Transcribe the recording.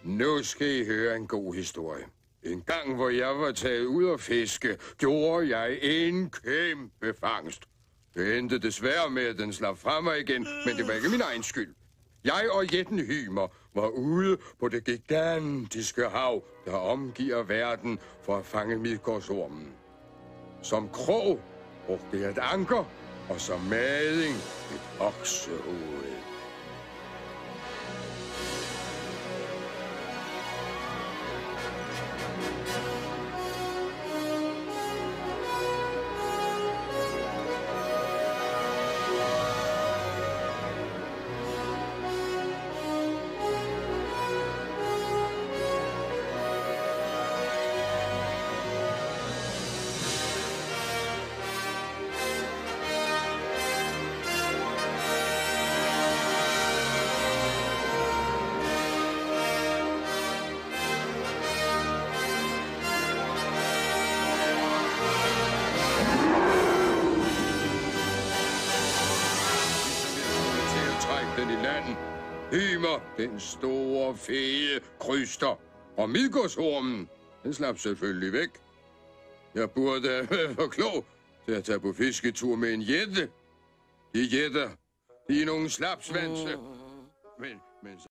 Nu skal I høre en god historie. En gang, hvor jeg var taget ud at fiske, gjorde jeg en kæmpe fangst. Det endte desværre med, at den slap fra mig igen, men det var ikke min egen skyld. Jeg og jætten Hymer var ude på det gigantiske hav, der omgiver verden for at fange Midgårdsormen. Som krog brugte jeg et anker, og som mading et oksehoved. Hymer, den store, fede kryster. Og Midgårdsormen, den slap selvfølgelig væk. Jeg burde være for klog til at tage på fisketur med en jætte. De jætter, de er nogle slapsvanse. Men